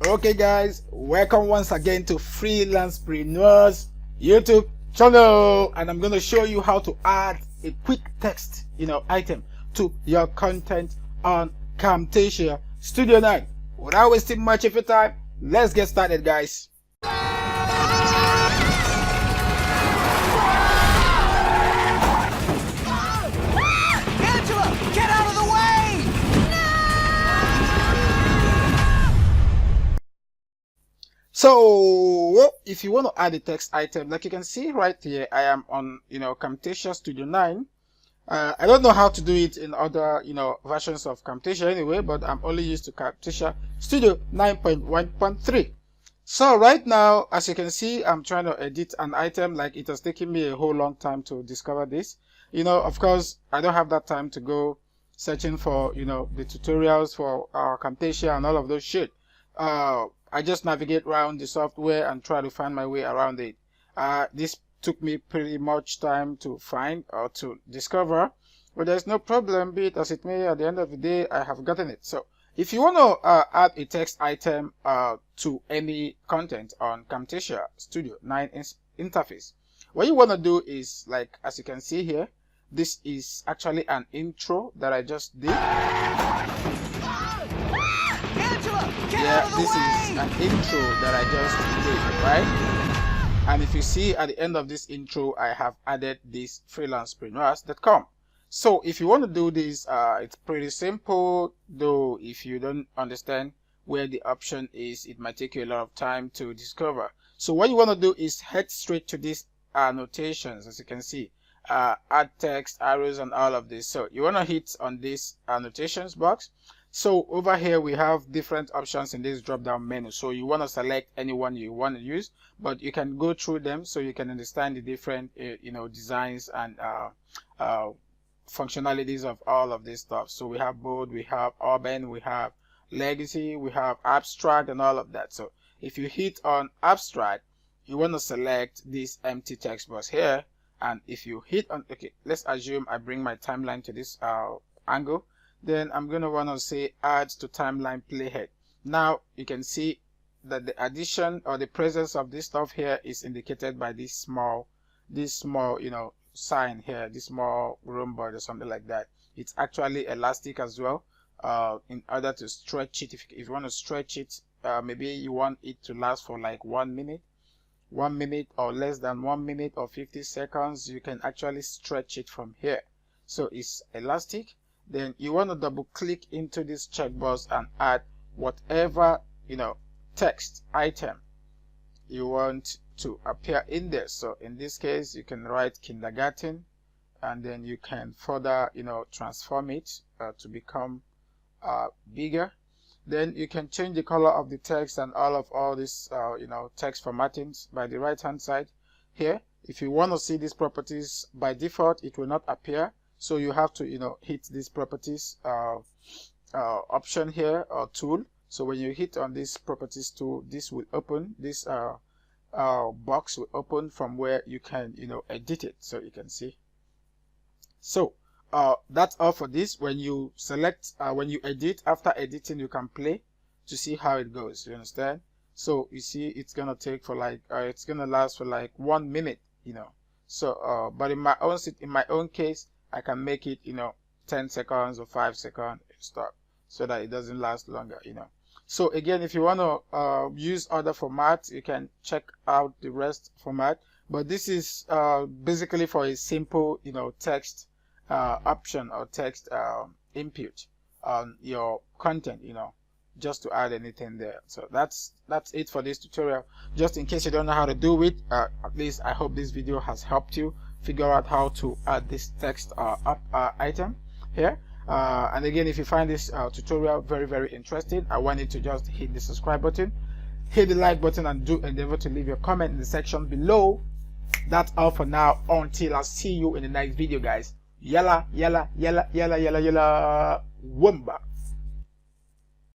Okay guys, welcome once again to Freelancepreneurs YouTube channel, and I'm going to show you how to add a quick text item to your content on Camtasia Studio 9. Without wasting much of your time, let's get started guys. So if you want to add a text item, like you can see right here, I am on Camtasia Studio 9. I don't know how to do it in other versions of Camtasia anyway, but I'm only used to Camtasia Studio 9.1.3. So right now, as you can see, I'm trying to edit an item. Like, it has taken me a whole long time to discover this. Of course, I don't have that time to go searching for the tutorials for Camtasia and all of those shit. I just navigate around the software and try to find my way around it. This took me pretty much time to find or to discover, but there's no problem, be it as it may. At the end of the day, I have gotten it. So if you want to add a text item to any content on Camtasia Studio 9 interface, what you want to do is, like as you can see here, this is actually an intro that I just did. Yeah, this is an intro that I just did, right? And if you see at the end of this intro, I have added this freelancepreneurs.com. So if you want to do this, it's pretty simple, though if you don't understand where the option is, it might take you a lot of time to discover. So what you want to do is head straight to these annotations. As you can see, add text, arrows, and all of this. So you want to hit on this annotations box. So over here we have different options in this drop down menu. So you want to select any one you want to use, but you can go through them so you can understand the different designs and functionalities of all of this stuff. So we have bold, we have urban, we have legacy, we have abstract, and all of that. So if you hit on abstract, you want to select this empty text box here, and if you hit on, okay, let's assume I bring my timeline to this angle. Then I'm going to want to say add to timeline playhead. Now you can see that the addition or the presence of this stuff here is indicated by this small sign here, this small rhomboid or something like that. It's actually elastic as well. In order to stretch it, if you want to stretch it, maybe you want it to last for like 1 minute or less than 1 minute or 50 seconds, you can actually stretch it from here. So it's elastic. Then you want to double click into this checkbox and add whatever text item you want to appear in there. So in this case, you can write kindergarten, and then you can further transform it to become bigger. Then you can change the color of the text and all this text formattings by the right hand side here. If you want to see these properties, by default it will not appear. So you have to hit this properties option here, or tool. So when you hit on this properties tool, this will open, this box will open from where you can edit it. So you can see. So that's all for this. When you select, when you edit, after editing you can play to see how it goes. You understand? So you see it's gonna take for like it's gonna last for like 1 minute. So but in my own case, I can make it 10 seconds or 5 seconds stop, so that it doesn't last longer. So again, if you want to use other formats, you can check out the rest format, but this is basically for a simple text option or text input on your content, just to add anything there. So that's it for this tutorial. Just in case you don't know how to do it, at least I hope this video has helped you figure out how to add this text item here. And again, if you find this tutorial very interesting, I want you to just hit the subscribe button, hit the like button, and do endeavor to leave your comment in the section below. That's all for now, until I see you in the next video guys. Yalla yalla yalla yalla yalla yalla wumba.